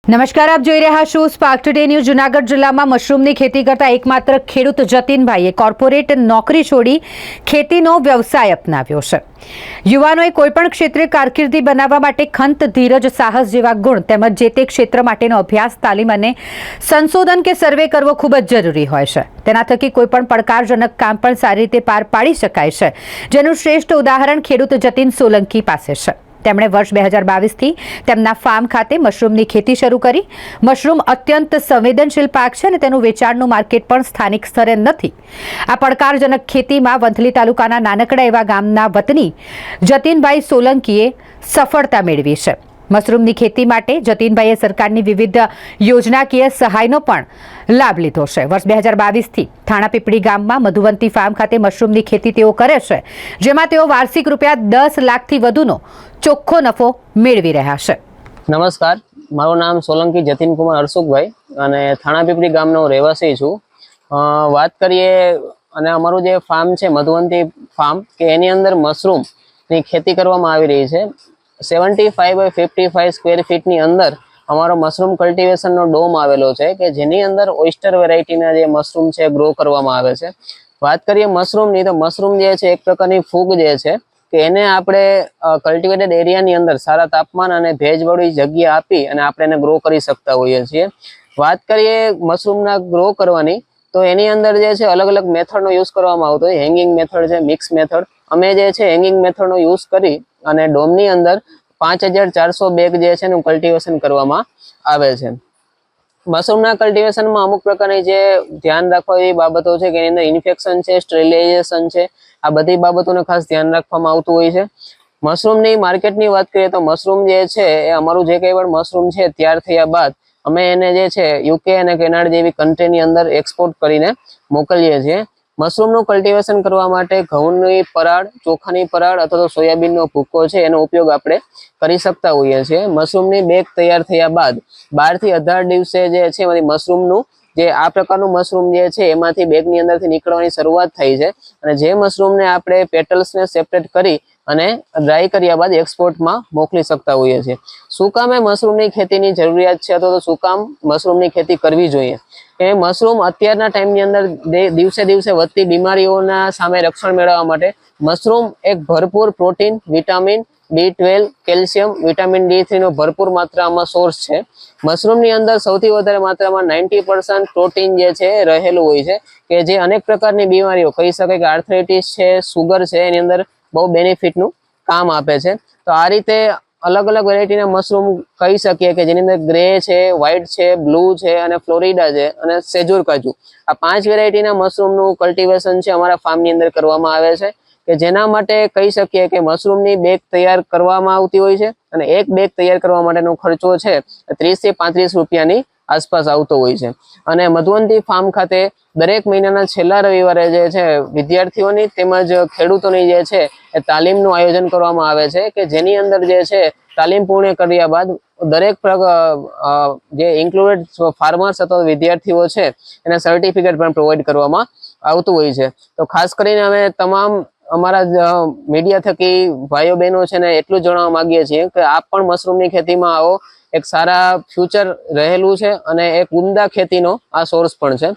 નમસ્કાર, આપ જોઈ રહ્યા છો સ્પાર્ક ટુડે ન્યૂઝ। જૂનાગઢ જિલ્લામાં મશરૂમની ખેતી કરતા એકમાત્ર ખેડૂત જતીનભાઈએ કોર્પોરેટ નોકરી છોડી ખેતીનો વ્યવસાય અપનાવ્યો છે। યુવાનોએ કોઈપણ ક્ષેત્રે કારકિર્દી બનાવવા માટે ખંત, ધીરજ, સાહસ જેવા ગુણ તેમજ જે તે ક્ષેત્ર માટેનો અભ્યાસ, તાલીમ અને સંશોધન કે સર્વે કરવો ખૂબ જ જરૂરી હોય છે। તેના થકી કોઈપણ પડકારજનક કામ પણ સારી રીતે પાર પાડી શકાય છે, જેનું શ્રેષ્ઠ ઉદાહરણ ખેડૂત જતીન સોલંકી પાસે છે। તેમણે વર્ષ 2022થી તેમના ફાર્મ ખાતે મશરૂમની ખેતી શરૂ કરી। મશરૂમ અત્યંત સંવેદનશીલ પાક છે અને તેનું વેચાણનું માર્કેટ પણ સ્થાનિક સ્તરે નથી। આ પડકારજનક ખેતીમાં વંથલી તાલુકાના નાનકડા એવા ગામના વતની જતીનભાઈ સોલંકીએ સફળતા મેળવી છે। મશરૂમની ખેતી માટે જતીનભાઈએ સરકારની વિવિધ યોજનાકીય સહાયનો પણ લાભ લીધો છે। વર્ષ 2022થી થાણાપીપળી ગામમાં મધુવંતી ફાર્મ ખાતે મશરૂમની ખેતી તેઓ કરે છે, જેમાં તેઓ વાર્ષિક રૂપિયા 10 લાખથી વધુનો ચોખ્ખો નફો મેળવી રહ્યા છે। નમસ્કાર, મારું નામ સોલંકી જતીન કુમાર હરસુખભાઈ અને થાણાપીપળી ગામનો રહેવાસી છું। વાત કરીએ અને અમારું જે ફાર્મ છે મધુવંતી ફાર્મ કે એની અંદર મશરૂમની ખેતી કરવામાં આવી રહી છે। 75 બાય 55 સ્ક્વેર ફીટની અંદર અમારો મશરૂમ કલ્ટિવેશનનો ડોમ આવેલો છે કે જેની અંદર ઓયસ્ટર વેરાયટીના જે મશરૂમ છે ગ્રો કરવામાં આવે છે। વાત કરીએ મશરૂમની તો મશરૂમ જે છે એક પ્રકારની ફૂગ જે છે કે એને આપણે કલ્ટિવેટેડ એરિયાની અંદર સારા તાપમાન અને ભેજવાળી જગ્યા આપી અને આપણે એને ગ્રો કરી શકતા હોઈએ છીએ। વાત કરીએ મશરૂમના ગ્રો કરવાની તો એની અંદર જે છે અલગ અલગ મેથડનો યુઝ કરવામાં આવતો હોય। હેંગિંગ મેથડ છે, મિક્સ મેથડ। અમે જે છે હેંગિંગ મેથડનો યુઝ કરી અને ડોમની અંદર 5400 બેગ જે છે એનું કલ્ટિવેશન કરવામાં આવે છે। મશરૂમના કલ્ટિવેશનમાં અમુક પ્રકારની જે ધ્યાન રાખવા એવી બાબતો છે કે એની અંદર ઇન્ફેક્શન છે, સ્ટરીલાઇઝેશન છે, આ બધી બાબતોને ખાસ ધ્યાન રાખવામાં આવતું હોય છે। મશરૂમની માર્કેટની વાત કરીએ તો મશરૂમ જે છે એ અમારું જે કંઈ પણ મશરૂમ છે તૈયાર થયા બાદ અમે એને જે છે યુકે અને કેનેડા જેવી કન્ટ્રીની અંદર એક્સપોર્ટ કરીને મોકલીએ છીએ। મશરૂમનું કલ્ટિવેશન કરવા માટે ઘઉંની પરાળ, ચોખાની પરાળ અથવા તો સોયાબીનનો ભૂકો છે એનો ઉપયોગ આપણે કરી શકતા હોઈએ છીએ। મશરૂમની બેગ તૈયાર થયા બાદ 12 થી 18 દિવસે જે છે એમાંથી મશરૂમનું જે આ પ્રકારનું મશરૂમ જે છે એમાંથી બેગની અંદરથી નીકળવાની શરૂઆત થઈ છે અને જે મશરૂમને આપણે પેટલ્સને સેપરેટ કરી અને ડ્રાય કર્યા બાદ એક્સપોર્ટમાં મોકલી શકતા હોઈએ છીએ। શું કામે મશરૂમની ખેતીની જરૂરિયાત છે અથવા તો શું કામ મશરૂમની ખેતી કરવી જોઈએ કે મશરૂમ અત્યારના ટાઈમની અંદર દિવસે દિવસે વધતી બીમારીઓના સામે રક્ષણ મેળવવા માટે મશરૂમ એક ભરપૂર protein, vitamin B12, calcium, vitamin D3 નો ભરપૂર માત્રામાં સોર્સ છે। મશરૂમની અંદર સૌથી વધારે માત્રામાં 90% પ્રોટીન જે છે રહેલું હોય છે કે જે અનેક પ્રકારની બીમારીઓ કહી શકાય કે આર્થરાઇટિસ છે, સુગર છે, એની અંદર બહુ બેનિફિટનું કામ આપે છે। તો આ રીતે અલગ અલગ વેરાયટીના મશરૂમ કહી શકીએ કે જેની અંદર ગ્રે છે, વ્હાઇટ છે, બ્લુ છે અને ફ્લોરિડા છે અને સેજુર કાજુ, આ 5 વેરાયટીના મશરૂમનું કલ્ટિવેશન છે અમારા ફાર્મની અંદર કરવામાં આવે છે કે જેના માટે કહી શકીએ કે મશરૂમની બેગ તૈયાર કરવામાં આવતી હોય છે અને એક બેગ તૈયાર કરવા માટેનો ખર્ચો છે 30 થી 35 રૂપિયાની આસપાસ આવતો હોય છે। અને મધુવંતી ફાર્મ ખાતે દરેક મહિનાના છેલ્લા રવિવારે જે છે વિદ્યાર્થીઓની તેમજ ખેડૂતોની જે છે એ તાલીમનું આયોજન કરવામાં આવે છે કે જેની અંદર જે છે તાલીમ પૂર્ણ કર્યા બાદ દરેક જે ઇન્ક્લુડેડ ફાર્મર્સ અથવા વિદ્યાર્થીઓ છે એને સર્ટિફિકેટ પણ પ્રોવાઈડ કરવામાં આવતું હોય છે। તો ખાસ કરીને અમે તમામ અમારા મીડિયા થકી ભાઈઓ બહેનો છે ને એટલું જણાવવા માંગીએ છીએ કે આપ પણ મશરૂમની ખેતીમાં આવો। એક સારા ફ્યુચર રહેલું છે અને એક ઉમદા ખેતીનો આ સોર્સ પણ છે।